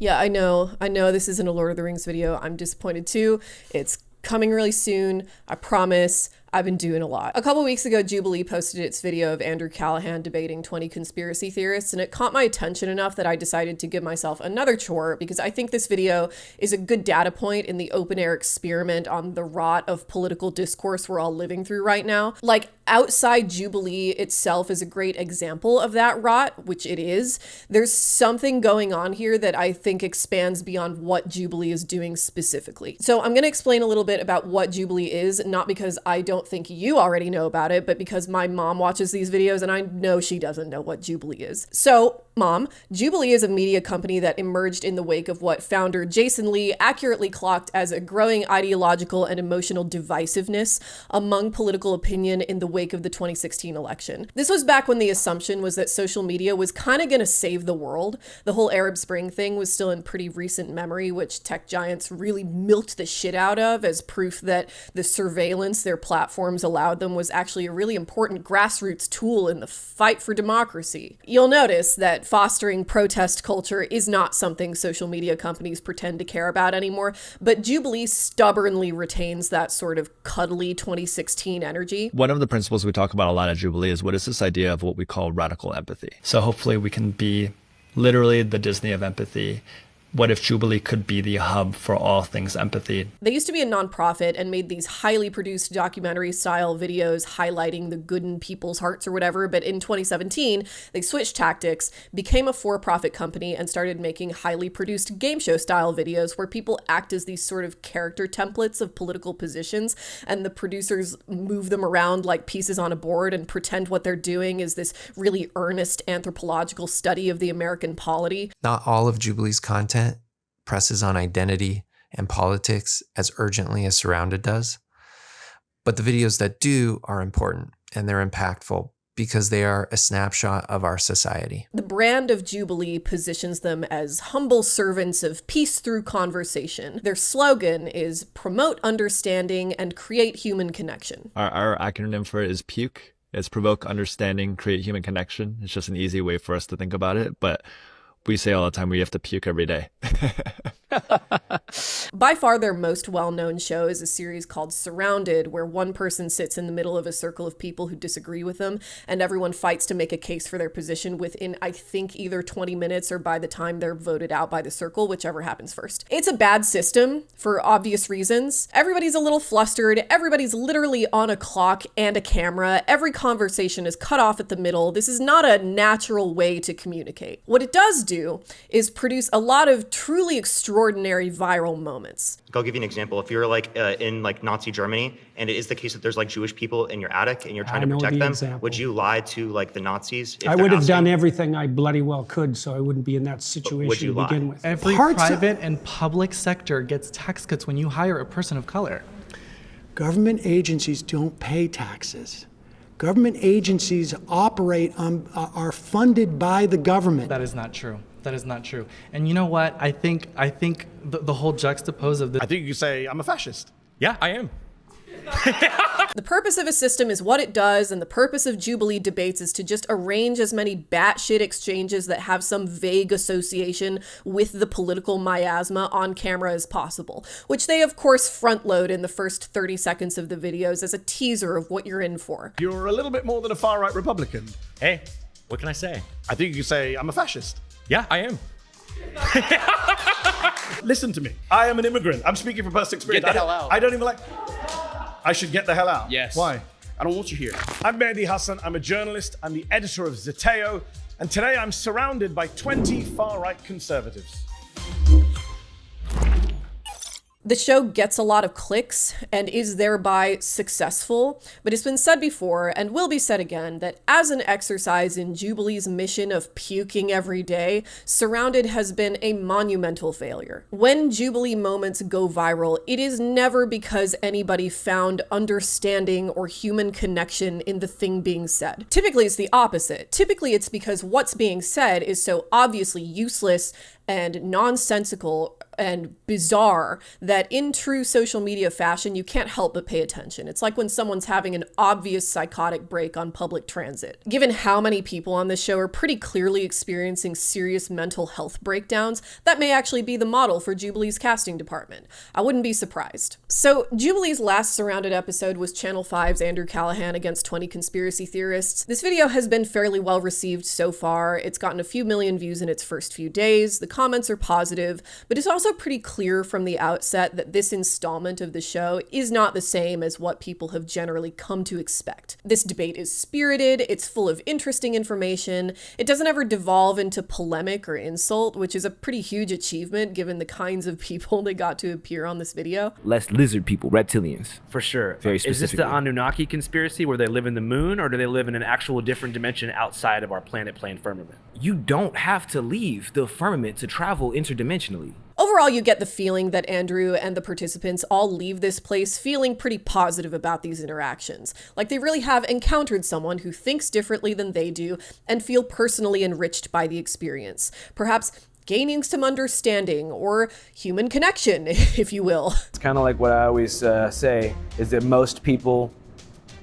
Yeah, I know this isn't a Lord of the Rings video. I'm disappointed too. It's coming really soon. I promise. I've been doing a lot. A couple weeks ago, Jubilee posted its video of Andrew Callaghan debating 20 conspiracy theorists, and it caught my attention enough that I decided to give myself another chore because I think this video is a good data point in the open air experiment on the rot of political discourse we're all living through right now. Like, outside Jubilee itself is a great example of that rot, which it is. There's something going on here that I think expands beyond what Jubilee is doing specifically. So I'm going to explain a little bit about what Jubilee is, not because I don't think you already know about it, but because my mom watches these videos and I know she doesn't know what Jubilee is. So, Mom, Jubilee is a media company that emerged in the wake of what founder Jason Lee accurately clocked as a growing ideological and emotional divisiveness among political opinion in the wake of the 2016 election. This was back when the assumption was that social media was kind of going to save the world. The whole Arab Spring thing was still in pretty recent memory, which tech giants really milked the shit out of as proof that the surveillance their platforms allowed them was actually a really important grassroots tool in the fight for democracy. You'll notice that fostering protest culture is not something social media companies pretend to care about anymore, but Jubilee stubbornly retains that sort of cuddly 2016 energy. One of the principles we talk about a lot at Jubilee is what is this idea of what we call radical empathy. So hopefully we can be literally the Disney of empathy. What if Jubilee could be the hub for all things empathy? They used to be a nonprofit and made these highly produced documentary style videos highlighting the good in people's hearts or whatever. But in 2017, they switched tactics, became a for-profit company, and started making highly produced game show style videos where people act as these sort of character templates of political positions. And the producers move them around like pieces on a board and pretend what they're doing is this really earnest anthropological study of the American polity. Not all of Jubilee's content presses on identity and politics as urgently as Surrounded does. But the videos that do are important and they're impactful because they are a snapshot of our society. The brand of Jubilee positions them as humble servants of peace through conversation. Their slogan is promote understanding and create human connection. Our acronym for it is PUKE. It's provoke understanding, create human connection. It's just an easy way for us to think about it, but we say all the time we have to puke every day. By far their most well-known show is a series called Surrounded, where one person sits in the middle of a circle of people who disagree with them, and everyone fights to make a case for their position within, I think, either 20 minutes or by the time they're voted out by the circle, whichever happens first. It's a bad system for obvious reasons. Everybody's a little flustered. Everybody's literally on a clock and a camera. Every conversation is cut off at the middle. This is not a natural way to communicate. What it does do is produce a lot of truly extraordinary viral moments. I'll give you an example. If you're in Nazi Germany and it is the case that there's Jewish people in your attic and you're trying to protect them, would you lie to the Nazis? I would have done everything I bloody well could so I wouldn't be in that situation to begin with. Every private and public sector gets tax cuts when you hire a person of color. Government agencies don't pay taxes. Government agencies are funded by the government. That is not true. That is not true. And you know what? I think the whole juxtapose of this. I think you could say I'm a fascist. Yeah, I am. The purpose of a system is what it does, and the purpose of Jubilee debates is to just arrange as many batshit exchanges that have some vague association with the political miasma on camera as possible, which they of course front load in the first 30 seconds of the videos as a teaser of what you're in for. You're a little bit more than a far-right Republican. Hey, what can I say? I think you could say I'm a fascist. Yeah, I am. Listen to me. I am an immigrant. I'm speaking from personal experience. Get the hell out. I don't even I should get the hell out. Yes. Why? I don't want you here. I'm Mehdi Hassan. I'm a journalist. I'm the editor of Zeteo. And today I'm surrounded by 20 far-right conservatives. The show gets a lot of clicks and is thereby successful, but it's been said before and will be said again that as an exercise in Jubilee's mission of puking every day, Surrounded has been a monumental failure. When Jubilee moments go viral, it is never because anybody found understanding or human connection in the thing being said. Typically it's the opposite. Typically it's because what's being said is so obviously useless and nonsensical and bizarre that in true social media fashion, you can't help but pay attention. It's like when someone's having an obvious psychotic break on public transit. Given how many people on this show are pretty clearly experiencing serious mental health breakdowns, that may actually be the model for Jubilee's casting department. I wouldn't be surprised. So Jubilee's last Surrounded episode was Channel 5's Andrew Callaghan against 20 conspiracy theorists. This video has been fairly well received so far. It's gotten a few million views in its first few days. The comments are positive, but it's also pretty clear from the outset that this installment of the show is not the same as what people have generally come to expect. This debate is spirited, it's full of interesting information, it doesn't ever devolve into polemic or insult, which is a pretty huge achievement given the kinds of people that got to appear on this video. Less lizard people, reptilians. For sure. Very Is this specifically. the Anunnaki conspiracy where they live in the moon, or do they live in an actual different dimension outside of our planet-plane firmament? You don't have to leave the firmament to travel interdimensionally. Overall, you get the feeling that Andrew and the participants all leave this place feeling pretty positive about these interactions. Like they really have encountered someone who thinks differently than they do and feel personally enriched by the experience. Perhaps gaining some understanding or human connection, if you will. It's kind of like what I always say, is that most people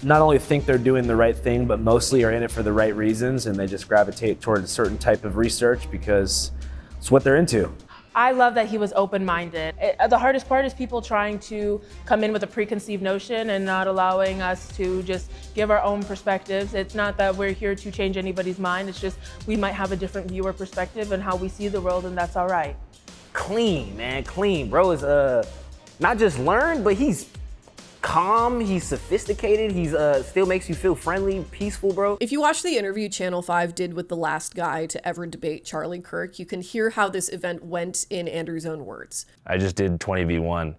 not only think they're doing the right thing, but mostly are in it for the right reasons, and they just gravitate toward a certain type of research because it's what they're into. I love that he was open-minded. The hardest part is people trying to come in with a preconceived notion and not allowing us to just give our own perspectives. It's not that we're here to change anybody's mind, it's just we might have a different viewer perspective and how we see the world, and that's all right. Clean, man, clean. Bro is not just learned, but he's calm, he's sophisticated, he's still makes you feel friendly, peaceful, bro. If you watch the interview Channel 5 did with the last guy to ever debate Charlie Kirk, you can hear how this event went in Andrew's own words. I just did 20v1.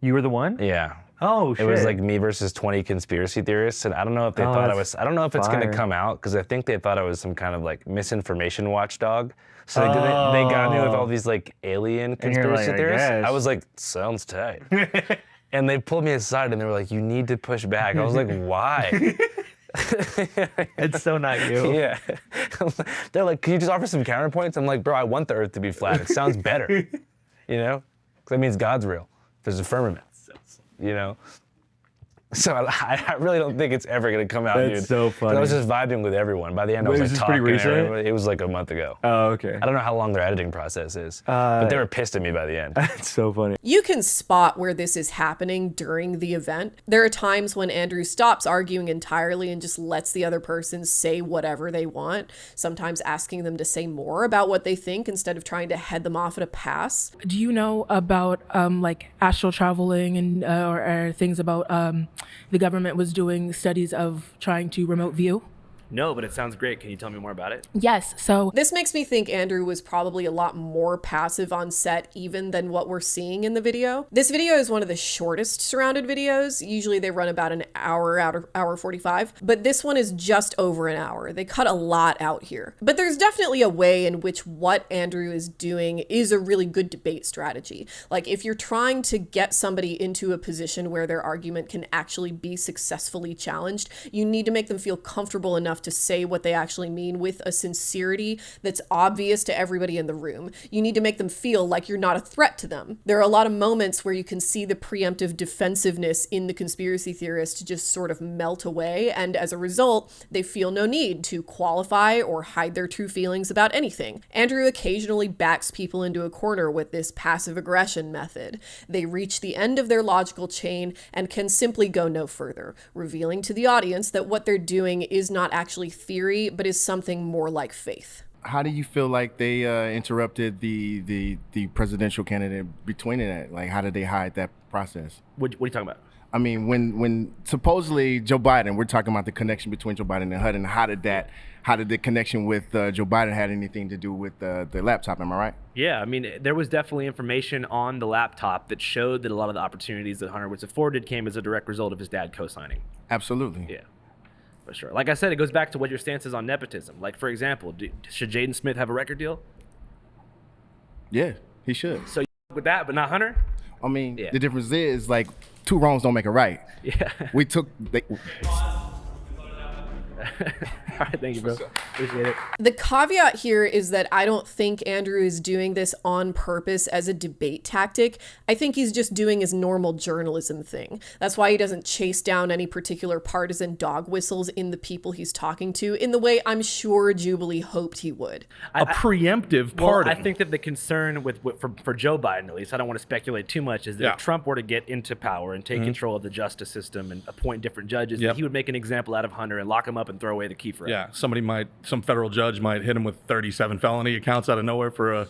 You were the one? Yeah. Oh, shit. It was like me versus 20 conspiracy theorists, and I don't know if they thought I was, I don't know if it's gonna come out, because I think they thought I was some kind of like misinformation watchdog. So they got me with all these like alien conspiracy theorists. I was like, sounds tight. And they pulled me aside and they were like, you need to push back. I was like, why? It's so not you. Yeah. They're like, can you just offer some counterpoints? I'm like, bro, I want the earth to be flat. It sounds better, you know? 'Cause that means God's real. There's a firmament, you know? So I really don't think it's ever gonna come out, dude. That's so funny. I was just vibing with everyone. By the end, I was like talking. Pretty recent? It was like a month ago. Oh, okay. I don't know how long their editing process is, but they were pissed at me by the end. That's so funny. You can spot where this is happening during the event. There are times when Andrew stops arguing entirely and just lets the other person say whatever they want, sometimes asking them to say more about what they think instead of trying to head them off at a pass. Do you know about like astral traveling and or things about the government was doing studies of trying to remote view? No, but it sounds great. Can you tell me more about it? Yes, so This makes me think Andrew was probably a lot more passive on set even than what we're seeing in the video. This video is one of the shortest Surrounded videos. Usually they run about an hour, hour 45, but this one is just over an hour. They cut a lot out here. But there's definitely a way in which what Andrew is doing is a really good debate strategy. Like if you're trying to get somebody into a position where their argument can actually be successfully challenged, you need to make them feel comfortable enough to say what they actually mean with a sincerity that's obvious to everybody in the room. You need to make them feel like you're not a threat to them. There are a lot of moments where you can see the preemptive defensiveness in the conspiracy theorist just sort of melt away, and as a result, they feel no need to qualify or hide their true feelings about anything. Andrew occasionally backs people into a corner with this passive aggression method. They reach the end of their logical chain and can simply go no further, revealing to the audience that what they're doing is not actually theory, but is something more like faith. How do you feel like they interrupted the presidential candidate between it? Like, how did they hide that process? What are you talking about? I mean, when supposedly Joe Biden, we're talking about the connection between Joe Biden and HUD, and how did the connection with Joe Biden had anything to do with the laptop? Am I right? Yeah, I mean, there was definitely information on the laptop that showed that a lot of the opportunities that Hunter was afforded came as a direct result of his dad co-signing. Absolutely. Yeah. For sure. Like I said, it goes back to what your stance is on nepotism. Like, for example, should Jaden Smith have a record deal? Yeah, he should. So you with that, but not Hunter? I mean, the difference is, like, two wrongs don't make a right. Yeah. We took... All right, thank you, bro. Appreciate it. The caveat here is that I don't think Andrew is doing this on purpose as a debate tactic. I think he's just doing his normal journalism thing. That's why he doesn't chase down any particular partisan dog whistles in the people he's talking to in the way I'm sure Jubilee hoped he would. A preemptive pardon. Well, I think that the concern for Joe Biden, at least, I don't want to speculate too much, is that if Trump were to get into power and take control of the justice system and appoint different judges, that he would make an example out of Hunter and lock him up and throw away the key for it. Some federal judge might hit him with 37 felony accounts out of nowhere for a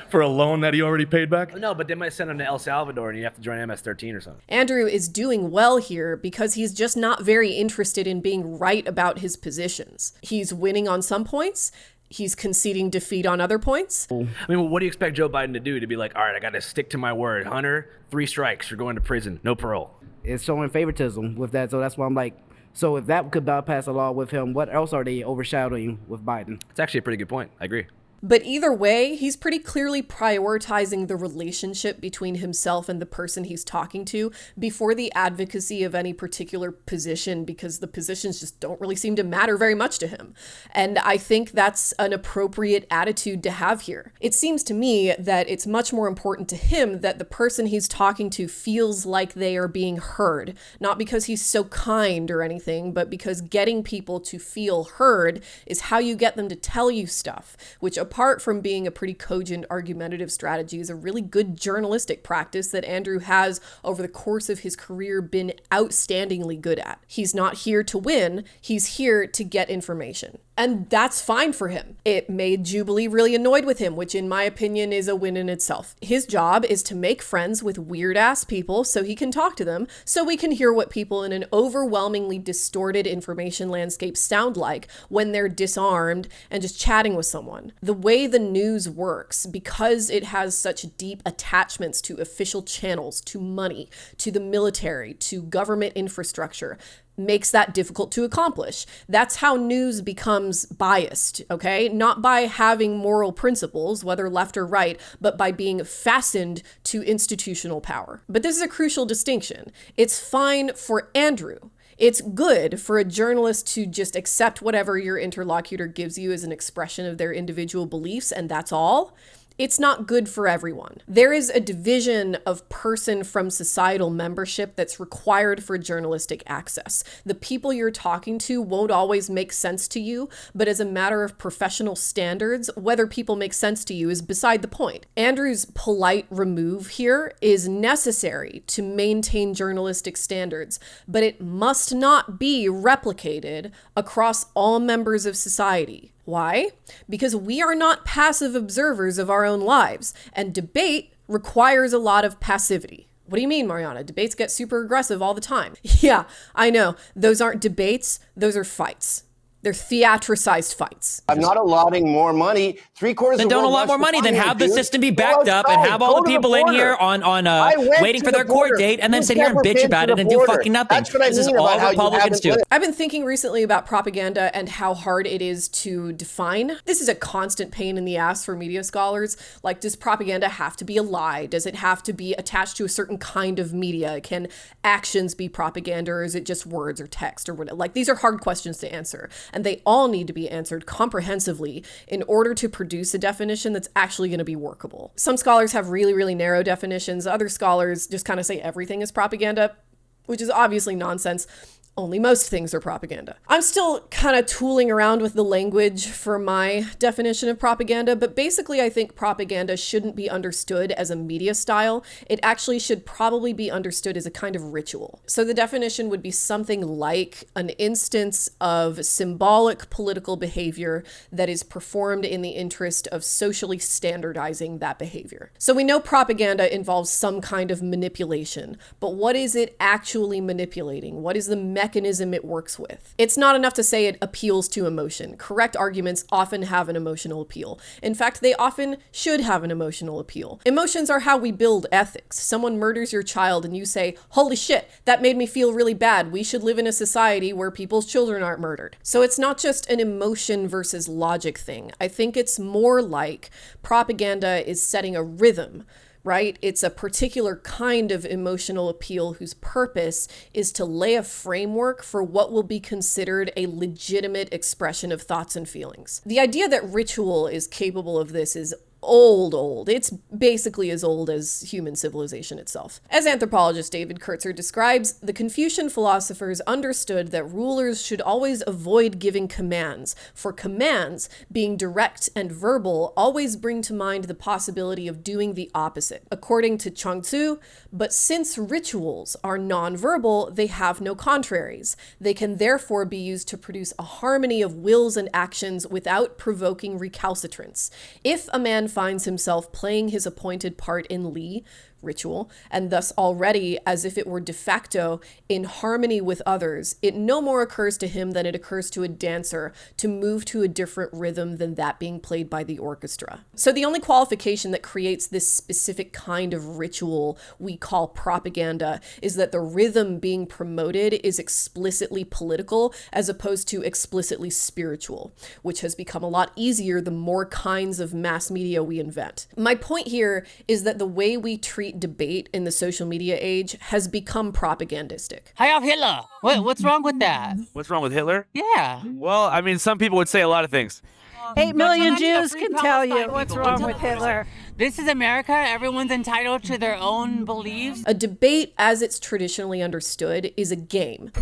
for a loan that he already paid back. No, but they might send him to El Salvador and you have to join MS-13 or something. Andrew is doing well here because he's just not very interested in being right about his positions. He's winning on some points. He's conceding defeat on other points. I mean, what do you expect Joe Biden to do? To be like, all right, I got to stick to my word. Hunter, 3 strikes, you're going to prison, no parole. It's showing favoritism with that, so that's why I'm like, so if that could bypass a law with him, what else are they overshadowing with Biden? It's actually a pretty good point. I agree. But either way, he's pretty clearly prioritizing the relationship between himself and the person he's talking to before the advocacy of any particular position, because the positions just don't really seem to matter very much to him. And I think that's an appropriate attitude to have here. It seems to me that it's much more important to him that the person he's talking to feels like they are being heard, not because he's so kind or anything, but because getting people to feel heard is how you get them to tell you stuff, which apart from being a pretty cogent argumentative strategy is a really good journalistic practice that Andrew has over the course of his career been outstandingly good at. He's not here to win, he's here to get information. And that's fine for him. It made Jubilee really annoyed with him, which in my opinion is a win in itself. His job is to make friends with weird ass people so he can talk to them, so we can hear what people in an overwhelmingly distorted information landscape sound like when they're disarmed and just chatting with someone. The way the news works, because it has such deep attachments to official channels, to money, to the military, to government infrastructure, makes that difficult to accomplish. That's how news becomes biased, okay? Not by having moral principles, whether left or right, but by being fastened to institutional power. But this is a crucial distinction. It's fine for Andrew. It's good for a journalist to just accept whatever your interlocutor gives you as an expression of their individual beliefs, and that's all. It's not good for everyone. There is a division of person from societal membership that's required for journalistic access. The people you're talking to won't always make sense to you, but as a matter of professional standards, whether people make sense to you is beside the point. Andrew's polite remove here is necessary to maintain journalistic standards, but it must not be replicated across all members of society. Why? Because we are not passive observers of our own lives, and debate requires a lot of passivity. What do you mean, Mariana? Debates get super aggressive all the time. Yeah, I know. Those aren't debates, those are fights. They're theatricized fights. I'm not allotting more money. 3/4 Then don't allot more money. Then have the system be backed up and have all the people in here on waiting for their court date and then sit here and bitch about it and do fucking nothing. This is all Republicans do. I've been thinking recently about propaganda and how hard it is to define. This is a constant pain in the ass for media scholars. Like, does propaganda have to be a lie? Does it have to be attached to a certain kind of media? Can actions be propaganda, or is it just words or text or whatever? Like, these are hard questions to answer. And they all need to be answered comprehensively in order to produce a definition that's actually going to be workable. Some scholars have really, really narrow definitions. Other scholars just kind of say everything is propaganda, which is obviously nonsense. Only most things are propaganda. I'm still kind of tooling around with the language for my definition of propaganda, but basically I think propaganda shouldn't be understood as a media style. It actually should probably be understood as a kind of ritual. So the definition would be something like an instance of symbolic political behavior that is performed in the interest of socially standardizing that behavior. So we know propaganda involves some kind of manipulation, but what is it actually manipulating? What is the mechanism it works with? It's not enough to say it appeals to emotion. Correct arguments often have an emotional appeal. In fact, they often should have an emotional appeal. Emotions are how we build ethics. Someone murders your child and you say, holy shit, that made me feel really bad. We should live in a society where people's children aren't murdered. So it's not just an emotion versus logic thing. I think it's more like propaganda is setting a rhythm, right? It's a particular kind of emotional appeal whose purpose is to lay a framework for what will be considered a legitimate expression of thoughts and feelings. The idea that ritual is capable of this is old. It's basically as old as human civilization itself. As anthropologist David Kurtzer describes, the Confucian philosophers understood that rulers should always avoid giving commands, for commands, being direct and verbal, always bring to mind the possibility of doing the opposite. According to Chuang-Tzu, but since rituals are non-verbal, they have no contraries. They can therefore be used to produce a harmony of wills and actions without provoking recalcitrance. If a man finds himself playing his appointed part in Li, ritual, and thus already, as if it were de facto, in harmony with others, it no more occurs to him than it occurs to a dancer to move to a different rhythm than that being played by the orchestra. So the only qualification that creates this specific kind of ritual we call propaganda is that the rhythm being promoted is explicitly political as opposed to explicitly spiritual, which has become a lot easier the more kinds of mass media we invent. My point here is that the way we treat debate in the social media age has become propagandistic. Hi, off Hitler. What's wrong with that? What's wrong with Hitler? Yeah. Well, I mean, some people would say a lot of things. 8 million Jews can tell you what's wrong with Hitler. This is America. Everyone's entitled to their own beliefs. A debate, as it's traditionally understood, is a game.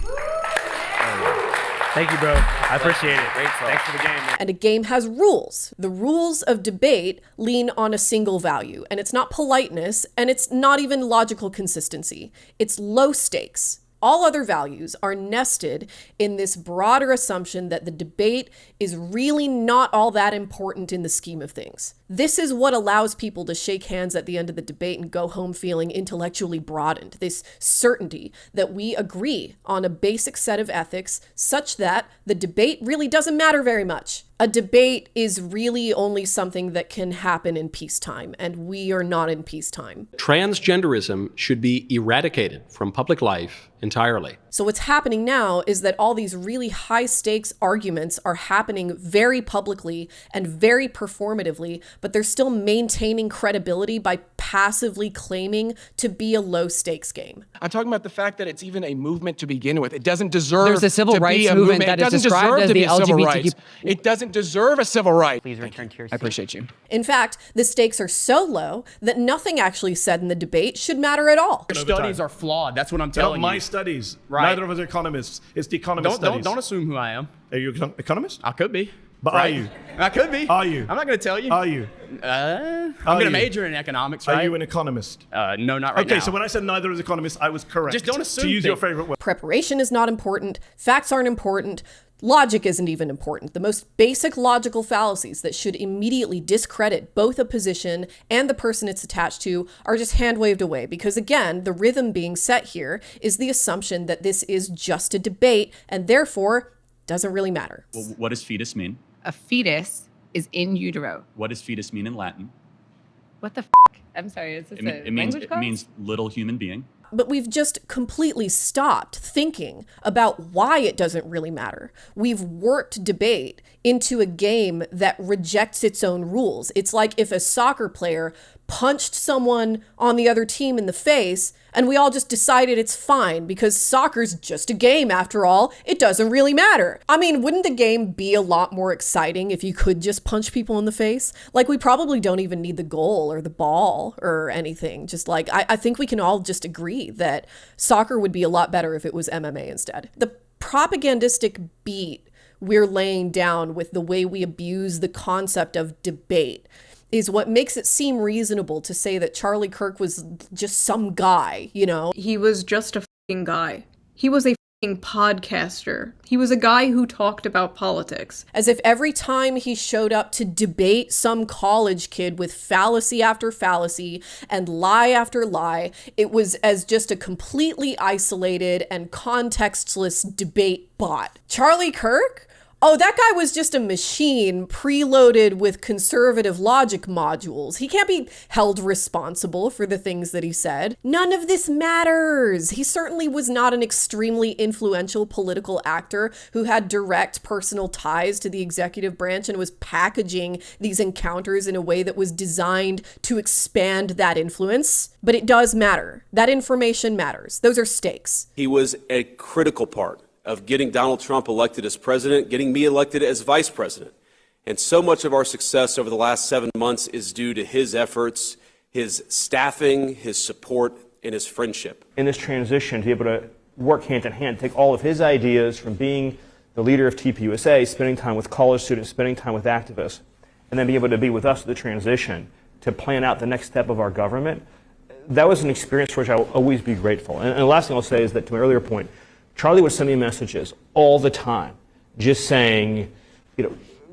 Thank you, bro. I appreciate it. Great talk. Thanks for the game, man. And a game has rules. The rules of debate lean on a single value, and it's not politeness, and it's not even logical consistency. It's low stakes. All other values are nested in this broader assumption that the debate is really not all that important in the scheme of things. This is what allows people to shake hands at the end of the debate and go home feeling intellectually broadened, this certainty that we agree on a basic set of ethics such that the debate really doesn't matter very much. A debate is really only something that can happen in peacetime, and we are not in peacetime. Transgenderism should be eradicated from public life entirely. So what's happening now is that all these really high stakes arguments are happening very publicly and very performatively, but they're still maintaining credibility by passively claiming to be a low stakes game. I'm talking about the fact that it's even a movement to begin with. It doesn't deserve There's a civil rights movement that is described as the LGBTQ. It doesn't deserve a civil right. Please return to your seat. I appreciate you. In fact, the stakes are so low that nothing actually said in the debate should matter at all. Your studies are flawed. That's what I'm telling you. My studies. Right. Neither of us are economists. It's the economist studies. Don't assume who I am. Are you an economist? I could be. But right? Are you? I could be. Are you? I'm not going to tell you. Are you? I'm going to major in economics, right? Are you an economist? No, not right now. Okay, so when I said neither is economist, I was correct. Just don't assume to use your favorite word. Preparation is not important. Facts aren't important. Logic isn't even important. The most basic logical fallacies that should immediately discredit both a position and the person it's attached to are just hand-waved away because, again, the rhythm being set here is the assumption that this is just a debate and therefore doesn't really matter. Well, what does fetus mean? A fetus is in utero. What does fetus mean in Latin? What the f***? I'm sorry, is this It means little human being. But we've just completely stopped thinking about why it doesn't really matter. We've worked debate into a game that rejects its own rules. It's like if a soccer player punched someone on the other team in the face and we all just decided it's fine because soccer's just a game after all. It doesn't really matter. I mean, wouldn't the game be a lot more exciting if you could just punch people in the face? Like, we probably don't even need the goal or the ball or anything. Just like, I think we can all just agree that soccer would be a lot better if it was MMA instead. The propagandistic beat we're laying down with the way we abuse the concept of debate is what makes it seem reasonable to say that Charlie Kirk was just some guy, you know? He was just a fucking guy. He was a fucking podcaster. He was a guy who talked about politics. As if every time he showed up to debate some college kid with fallacy after fallacy and lie after lie, it was as just a completely isolated and contextless debate bot. Charlie Kirk? Oh, that guy was just a machine preloaded with conservative logic modules. He can't be held responsible for the things that he said. None of this matters. He certainly was not an extremely influential political actor who had direct personal ties to the executive branch and was packaging these encounters in a way that was designed to expand that influence. But it does matter. That information matters. Those are stakes. He was a critical part of getting Donald Trump elected as president, getting me elected as vice president. And so much of our success over the last 7 months is due to his efforts, his staffing, his support, and his friendship. In this transition, to be able to work hand in hand, take all of his ideas from being the leader of TPUSA, spending time with college students, spending time with activists, and then be able to be with us at the transition to plan out the next step of our government, that was an experience for which I will always be grateful. And the last thing I'll say is that, to my earlier point, Charlie would send me messages all the time, just saying,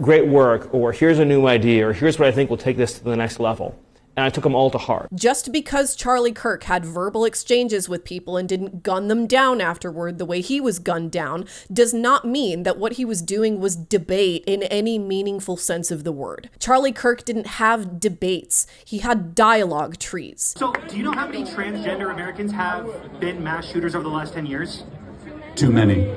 great work, or here's a new idea, or here's what I think will take this to the next level. And I took them all to heart. Just because Charlie Kirk had verbal exchanges with people and didn't gun them down afterward the way he was gunned down does not mean that what he was doing was debate in any meaningful sense of the word. Charlie Kirk didn't have debates. He had dialogue trees. So, do you know how many transgender Americans have been mass shooters over the last 10 years? Too many.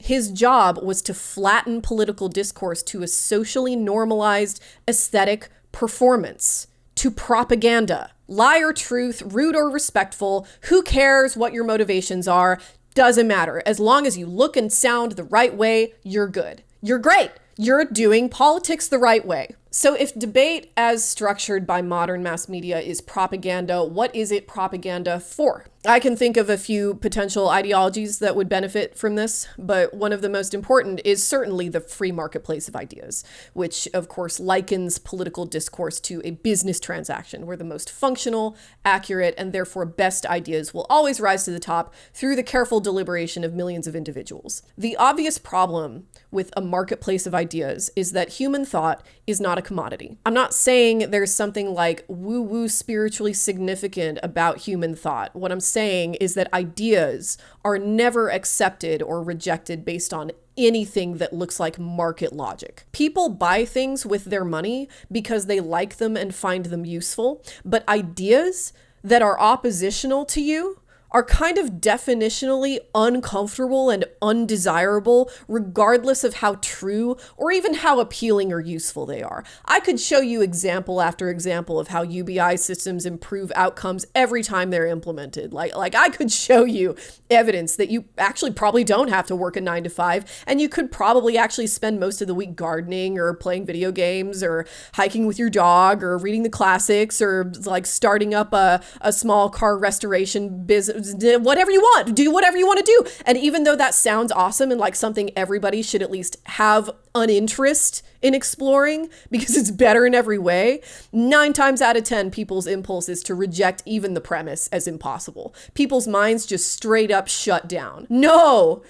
His job was to flatten political discourse to a socially normalized aesthetic performance, to propaganda. Lie or truth, rude or respectful, who cares what your motivations are? Doesn't matter. As long as you look and sound the right way, you're good. You're great. You're doing politics the right way. So if debate as structured by modern mass media is propaganda, what is it propaganda for? I can think of a few potential ideologies that would benefit from this, but one of the most important is certainly the free marketplace of ideas, which of course likens political discourse to a business transaction where the most functional, accurate, and therefore best ideas will always rise to the top through the careful deliberation of millions of individuals. The obvious problem with a marketplace of ideas is that human thought is not a commodity. I'm not saying there's something like woo-woo spiritually significant about human thought. What I'm saying is that ideas are never accepted or rejected based on anything that looks like market logic. People buy things with their money because they like them and find them useful, but ideas that are oppositional to you are kind of definitionally uncomfortable and undesirable, regardless of how true or even how appealing or useful they are. I could show you example after example of how UBI systems improve outcomes every time they're implemented. Like I could show you evidence that you actually probably don't have to work a 9 to 5, and you could probably actually spend most of the week gardening or playing video games or hiking with your dog or reading the classics or like starting up a small car restoration business. Whatever you want, do whatever you want to do. And even though that sounds awesome and like something everybody should at least have an interest in exploring because it's better in every way, 9 times out of 10, people's impulse is to reject even the premise as impossible. People's minds just straight up shut down. No,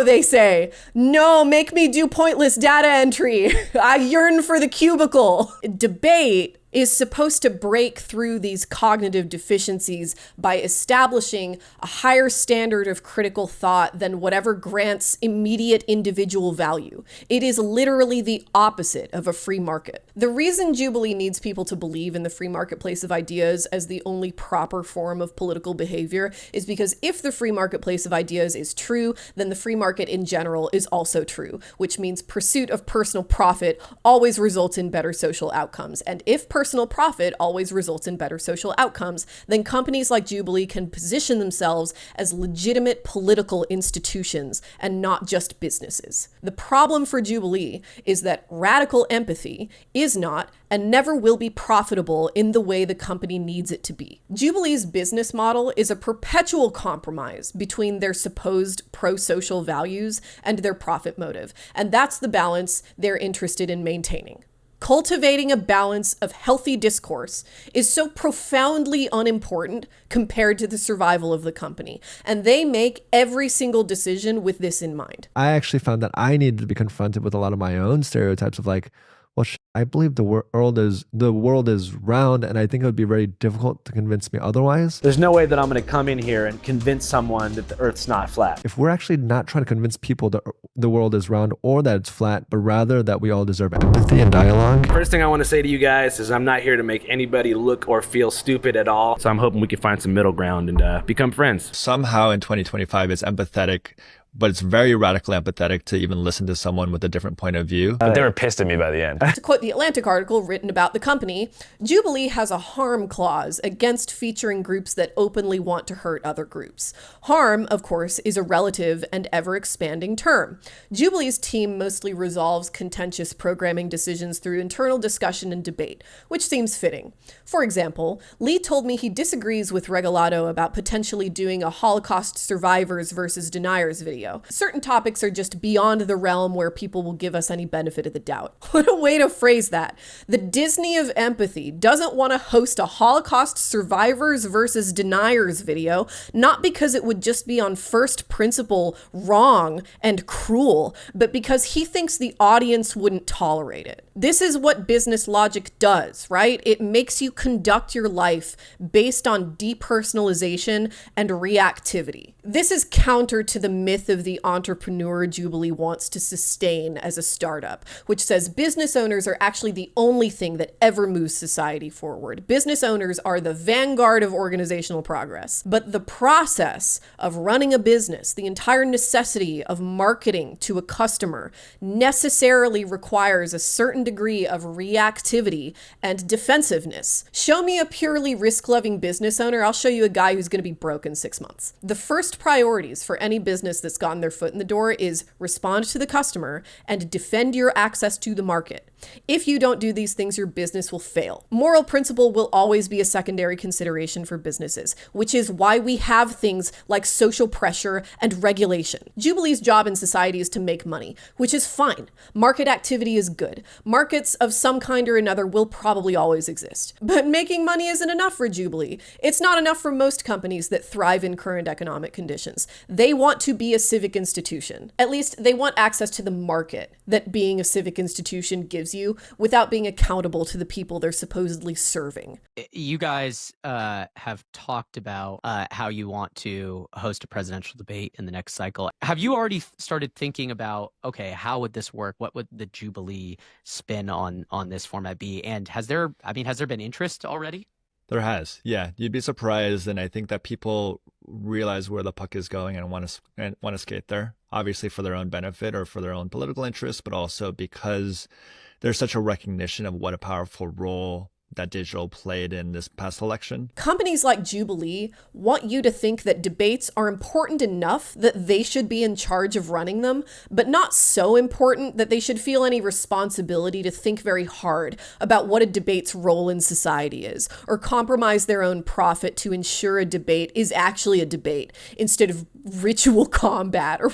they say, no, make me do pointless data entry. I yearn for the cubicle. Debate is supposed to break through these cognitive deficiencies by establishing a higher standard of critical thought than whatever grants immediate individual value. It is literally the opposite of a free market. The reason Jubilee needs people to believe in the free marketplace of ideas as the only proper form of political behavior is because if the free marketplace of ideas is true, then the free market in general is also true, which means pursuit of personal profit always results in better social outcomes. And if personal profit always results in better social outcomes, then companies like Jubilee can position themselves as legitimate political institutions and not just businesses. The problem for Jubilee is that radical empathy is not and never will be profitable in the way the company needs it to be. Jubilee's business model is a perpetual compromise between their supposed pro-social values and their profit motive, and that's the balance they're interested in maintaining. Cultivating a balance of healthy discourse is so profoundly unimportant compared to the survival of the company, and they make every single decision with this in mind. I actually found that I needed to be confronted with a lot of my own stereotypes of like, well, I believe the world is round, and I think it would be very difficult to convince me otherwise. There's no way that I'm going to come in here and convince someone that the Earth's not flat. If we're actually not trying to convince people that the world is round or that it's flat, but rather that we all deserve empathy and dialogue. First thing I want to say to you guys is I'm not here to make anybody look or feel stupid at all. So I'm hoping we can find some middle ground and become friends. Somehow in 2025, it's empathetic, but it's very radically empathetic to even listen to someone with a different point of view. But they were pissed at me by the end. To quote the Atlantic article written about the company, Jubilee has a harm clause against featuring groups that openly want to hurt other groups. Harm, of course, is a relative and ever-expanding term. Jubilee's team mostly resolves contentious programming decisions through internal discussion and debate, which seems fitting. For example, Lee told me he disagrees with Regalado about potentially doing a Holocaust survivors versus deniers video. Certain topics are just beyond the realm where people will give us any benefit of the doubt. What a way to phrase that. The Disney of empathy doesn't want to host a Holocaust survivors versus deniers video, not because it would just be on first principle wrong and cruel, but because he thinks the audience wouldn't tolerate it. This is what business logic does, right? It makes you conduct your life based on depersonalization and reactivity. This is counter to the myth of the entrepreneur Jubilee wants to sustain as a startup, which says business owners are actually the only thing that ever moves society forward. Business owners are the vanguard of organizational progress. But the process of running a business, the entire necessity of marketing to a customer, necessarily requires a certain degree of reactivity and defensiveness. Show me a purely risk-loving business owner, I'll show you a guy who's going to be broke in 6 months. The first priorities for any business that's gotten their foot in the door is respond to the customer and defend your access to the market. If you don't do these things, your business will fail. Moral principle will always be a secondary consideration for businesses, which is why we have things like social pressure and regulation. Jubilee's job in society is to make money, which is fine. Market activity is good. Markets of some kind or another will probably always exist. But making money isn't enough for Jubilee. It's not enough for most companies that thrive in current economic conditions. They want to be a civic institution. At least they want access to the market that being a civic institution gives you without being accountable to the people they're supposedly serving. You guys have talked about how you want to host a presidential debate in the next cycle. Have you already started thinking about, okay, how would this work? What would the Jubilee spin on this format be? And has there been interest already? There has, yeah. You'd be surprised, and I think that people realize where the puck is going and want to skate there, obviously for their own benefit or for their own political interests, but also because there's such a recognition of what a powerful role that digital played in this past election. Companies like Jubilee want you to think that debates are important enough that they should be in charge of running them, but not so important that they should feel any responsibility to think very hard about what a debate's role in society is, or compromise their own profit to ensure a debate is actually a debate instead of ritual combat or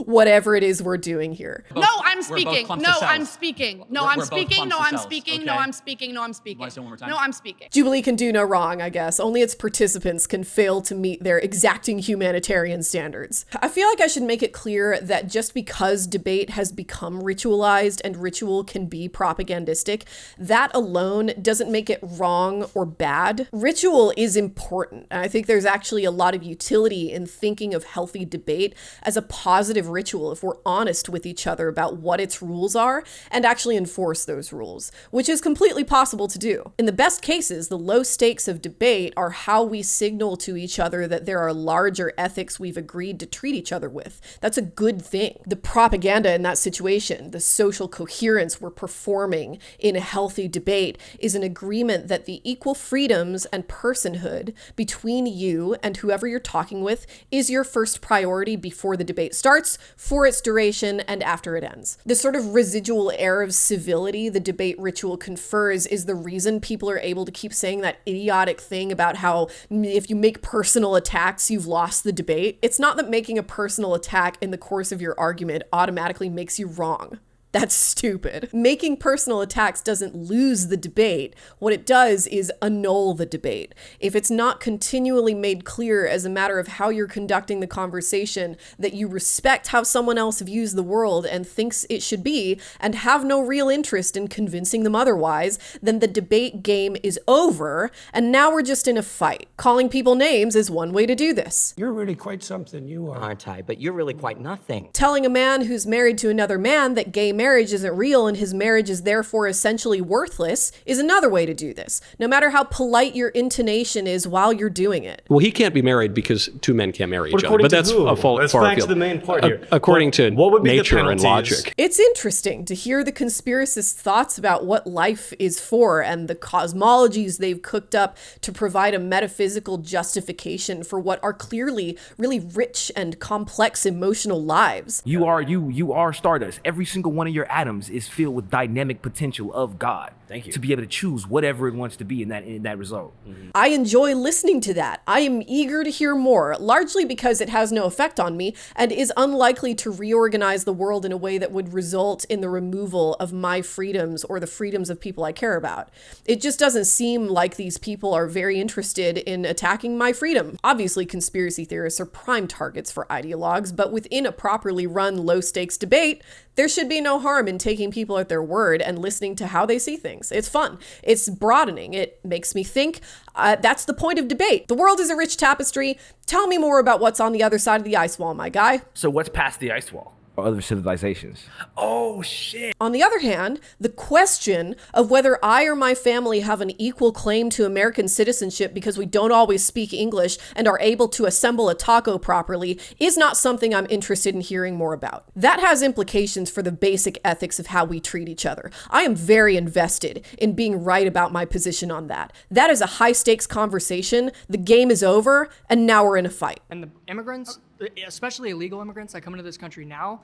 whatever it is we're doing here. No, I'm speaking. No, I'm speaking. No, I'm speaking. No, I'm speaking. No, I'm speaking. No, I'm speaking. No, I'm speaking. Jubilee can do no wrong, I guess. Only its participants can fail to meet their exacting humanitarian standards. I feel like I should make it clear that just because debate has become ritualized and ritual can be propagandistic, that alone doesn't make it wrong or bad. Ritual is important. And I think there's actually a lot of utility in thinking of healthy debate as a positive ritual if we're honest with each other about what its rules are and actually enforce those rules, which is completely possible to do. In the best cases, the low stakes of debate are how we signal to each other that there are larger ethics we've agreed to treat each other with. That's a good thing. The propaganda in that situation, the social coherence we're performing in a healthy debate, is an agreement that the equal freedoms and personhood between you and whoever you're talking with is your first priority before the debate starts, for its duration, and after it ends. The sort of residual air of civility the debate ritual confers is the reason people are able to keep saying that idiotic thing about how if you make personal attacks, you've lost the debate. It's not that making a personal attack in the course of your argument automatically makes you wrong. That's stupid. Making personal attacks doesn't lose the debate. What it does is annul the debate. If it's not continually made clear as a matter of how you're conducting the conversation that you respect how someone else views the world and thinks it should be, and have no real interest in convincing them otherwise, then the debate game is over, and now we're just in a fight. Calling people names is one way to do this. You're really quite something, you are. Aren't I? But you're really quite nothing. Telling a man who's married to another man that gay marriage isn't real and his marriage is therefore essentially worthless is another way to do this, no matter how polite your intonation is while you're doing it. Well, he can't be married because two men can't marry each other. But that's a far back field. to the main part here. According to nature and logic. It's interesting to hear the conspiracists' thoughts about what life is for and the cosmologies they've cooked up to provide a metaphysical justification for what are clearly really rich and complex emotional lives. You are Stardust. Every single one of your atoms is filled with dynamic potential of God. Thank you. To be able to choose whatever it wants to be in that result. Mm-hmm. I enjoy listening to that. I am eager to hear more, largely because it has no effect on me and is unlikely to reorganize the world in a way that would result in the removal of my freedoms or the freedoms of people I care about. It just doesn't seem like these people are very interested in attacking my freedom. Obviously, conspiracy theorists are prime targets for ideologues, but within a properly run low-stakes debate, there should be no harm in taking people at their word and listening to how they see things. It's fun. It's broadening. It makes me think. That's the point of debate. The world is a rich tapestry. Tell me more about what's on the other side of the ice wall, my guy. So what's past the ice wall? Other civilizations. Oh, shit. On the other hand, the question of whether I or my family have an equal claim to American citizenship because we don't always speak English and are able to assemble a taco properly is not something I'm interested in hearing more about. That has implications for the basic ethics of how we treat each other. I am very invested in being right about my position on that. That is a high-stakes conversation. The game is over, and now we're in a fight. And the immigrants, especially illegal immigrants that come into this country now,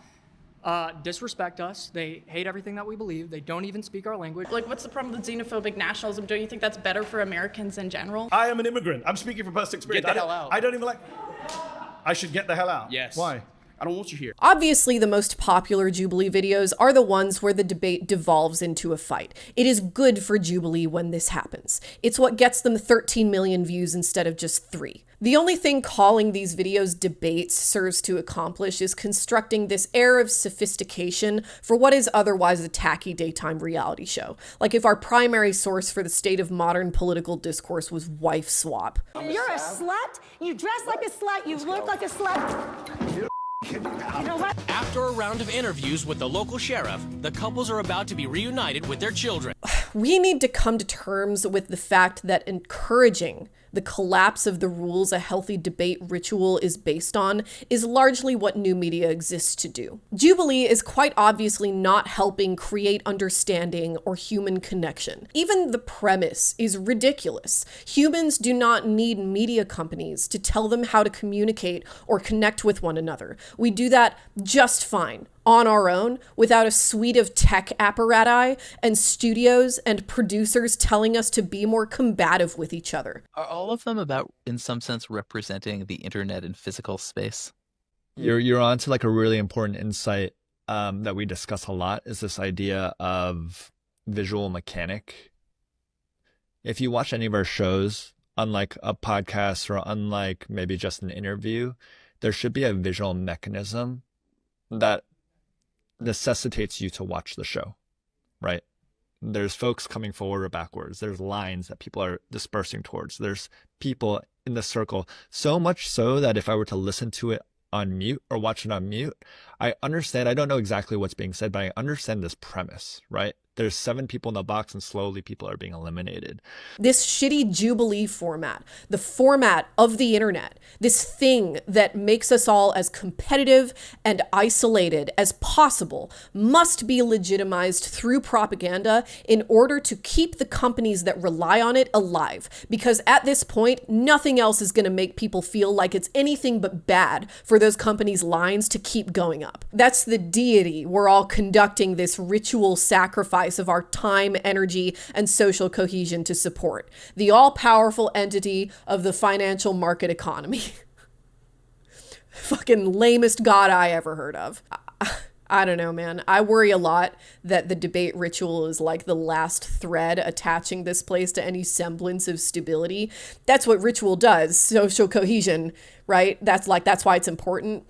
disrespect us. They hate everything that we believe. They don't even speak our language. Like, what's the problem with xenophobic nationalism? Don't you think that's better for Americans in general? I am an immigrant. I'm speaking from personal experience. Get the hell out. I don't even like... I should get the hell out. Yes. Why? I don't want you here. Obviously, the most popular Jubilee videos are the ones where the debate devolves into a fight. It is good for Jubilee when this happens. It's what gets them 13 million views instead of just 3. The only thing calling these videos debates serves to accomplish is constructing this air of sophistication for what is otherwise a tacky daytime reality show. Like if our primary source for the state of modern political discourse was wife swap. You're a slut, you dress like a slut, you look like a slut. You know what? After a round of interviews with the local sheriff, the couples are about to be reunited with their children. We need to come to terms with the fact that encouraging the collapse of the rules a healthy debate ritual is based on is largely what new media exists to do. Jubilee is quite obviously not helping create understanding or human connection. Even the premise is ridiculous. Humans do not need media companies to tell them how to communicate or connect with one another. We do that just fine on our own without a suite of tech apparati and studios and producers telling us to be more combative with each other. Are all of them about, in some sense, representing the internet in physical space? You're onto like a really important insight that we discuss a lot, is this idea of visual mechanic. If you watch any of our shows, unlike a podcast or unlike maybe just an interview, there should be a visual mechanism that necessitates you to watch the show, right? There's folks coming forward or backwards. There's lines that people are dispersing towards. There's people in the circle. So much so that if I were to listen to it on mute or watch it on mute, I understand. I don't know exactly what's being said, but I understand this premise, right? There's 7 people in the box and slowly people are being eliminated. This shitty Jubilee format, the format of the internet, this thing that makes us all as competitive and isolated as possible must be legitimized through propaganda in order to keep the companies that rely on it alive. Because at this point, nothing else is going to make people feel like it's anything but bad for those companies' lines to keep going up. That's the deity we're all conducting this ritual sacrifice of our time, energy, and social cohesion to support. The all-powerful entity of the financial market economy. Fucking lamest god I ever heard of. I don't know, man. I worry a lot that the debate ritual is like the last thread attaching this place to any semblance of stability. That's what ritual does, social cohesion, right? That's why it's important.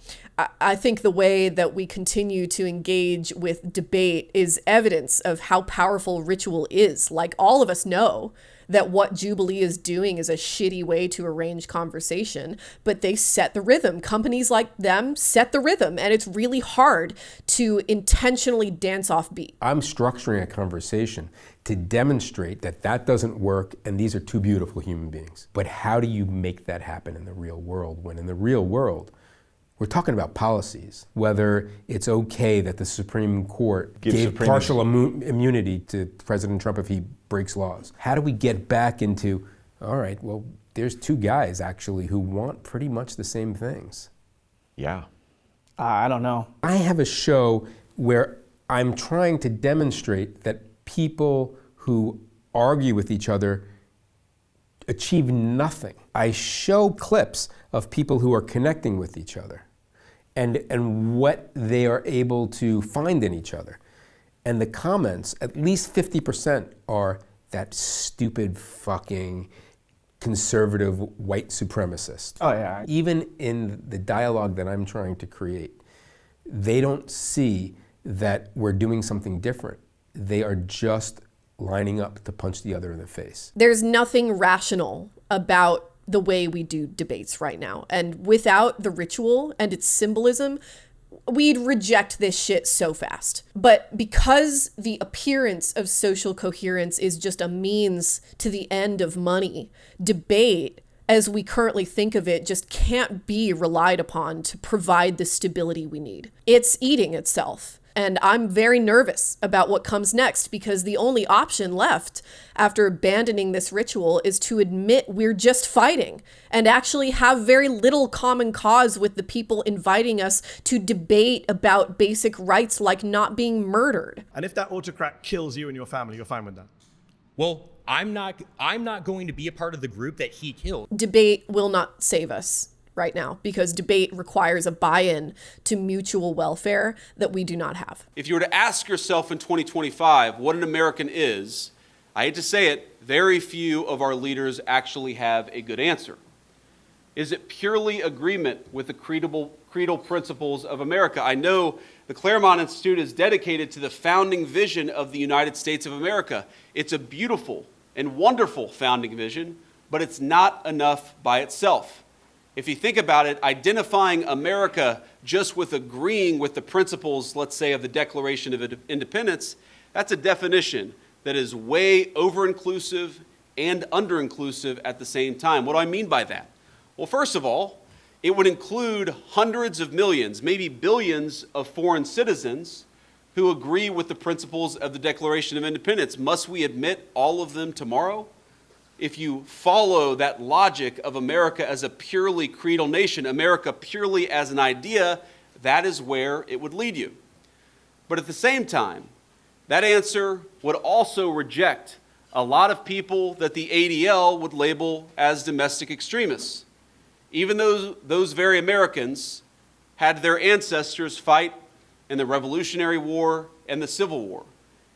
I think the way that we continue to engage with debate is evidence of how powerful ritual is. Like, all of us know that what Jubilee is doing is a shitty way to arrange conversation, but they set the rhythm. Companies like them set the rhythm, and it's really hard to intentionally dance off beat. I'm structuring a conversation to demonstrate that that doesn't work, and these are two beautiful human beings. But how do you make that happen in the real world, when in the real world, we're talking about policies, whether it's okay that the Supreme Court gave partial immunity to President Trump if he breaks laws. How do we get back into, all right, well, there's two guys actually who want pretty much the same things? Yeah. I don't know. I have a show where I'm trying to demonstrate that people who argue with each other achieve nothing. I show clips of people who are connecting with each other and what they are able to find in each other. And the comments, at least 50%, are that stupid fucking conservative white supremacist. Oh, yeah. Even in the dialogue that I'm trying to create, they don't see that we're doing something different. They are just lining up to punch the other in the face. There's nothing rational about the way we do debates right now. And without the ritual and its symbolism, we'd reject this shit so fast. But because the appearance of social coherence is just a means to the end of money, debate, as we currently think of it, just can't be relied upon to provide the stability we need. It's eating itself. And I'm very nervous about what comes next, because the only option left after abandoning this ritual is to admit we're just fighting and actually have very little common cause with the people inviting us to debate about basic rights like not being murdered. And if that autocrat kills you and your family, you're fine with that? Well, I'm not going to be a part of the group that he killed. Debate will not save us right now, because debate requires a buy-in to mutual welfare that we do not have. If you were to ask yourself in 2025 what an American is, I hate to say it, very few of our leaders actually have a good answer. Is it purely agreement with the creedal principles of America? I know the Claremont Institute is dedicated to the founding vision of the United States of America. It's a beautiful and wonderful founding vision, but it's not enough by itself. If you think about it, identifying America just with agreeing with the principles, let's say, of the Declaration of Independence, that's a definition that is way over-inclusive and under-inclusive at the same time. What do I mean by that? Well, first of all, it would include hundreds of millions, maybe billions of foreign citizens who agree with the principles of the Declaration of Independence. Must we admit all of them tomorrow? If you follow that logic of America as a purely creedal nation, America purely as an idea, that is where it would lead you. But at the same time, that answer would also reject a lot of people that the ADL would label as domestic extremists. Even though those very Americans had their ancestors fight in the Revolutionary War and the Civil War.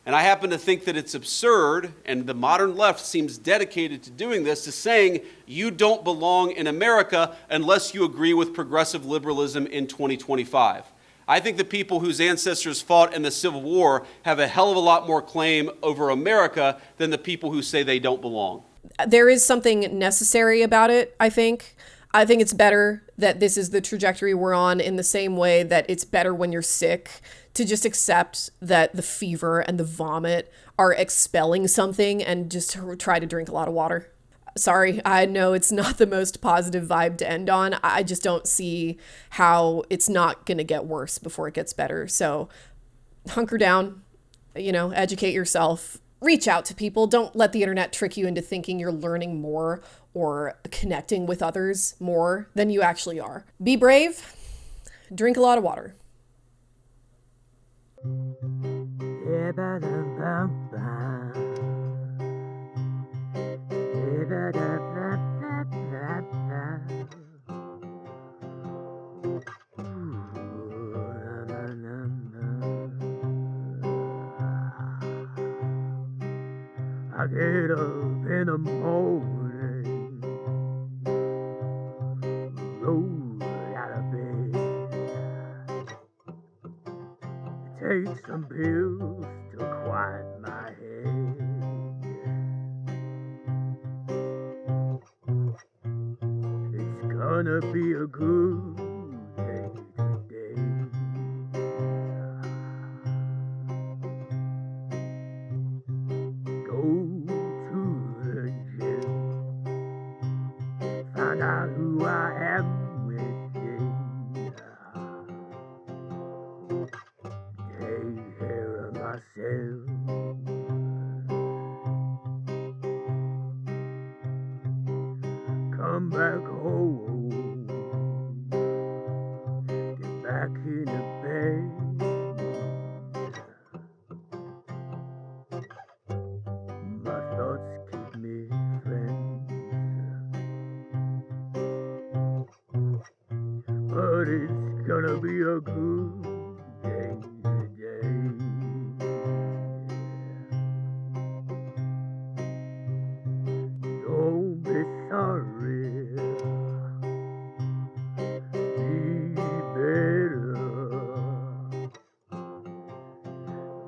And I happen to think that it's absurd, and the modern left seems dedicated to doing this, to saying you don't belong in America unless you agree with progressive liberalism in 2025. I think the people whose ancestors fought in the Civil War have a hell of a lot more claim over America than the people who say they don't belong. There is something necessary about it, I think. I think it's better that this is the trajectory we're on, in the same way that it's better when you're sick to just accept that the fever and the vomit are expelling something and just try to drink a lot of water. Sorry, I know it's not the most positive vibe to end on. I just don't see how it's not going to get worse before it gets better. So hunker down, educate yourself, reach out to people. Don't let the internet trick you into thinking you're learning more or connecting with others more than you actually are. Be brave, drink a lot of water. get up in the morning, roll out of bed, take some pills to quiet my head. It's gonna be a good day today. Go to the gym, find out who I am within. Take care of myself. Come back home, get back in the bed. My thoughts keep me friends, but it's gonna be a good day today. Don't be sorry, be better.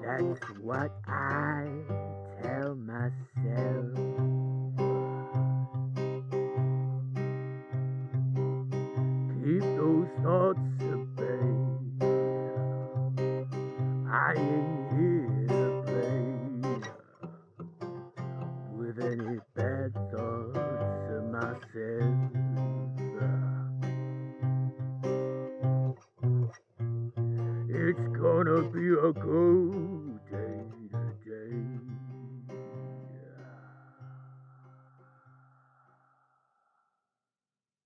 That's what I tell myself. Keep those thoughts at bay. I ain't here to play with any bad thoughts of myself. It's gonna be a good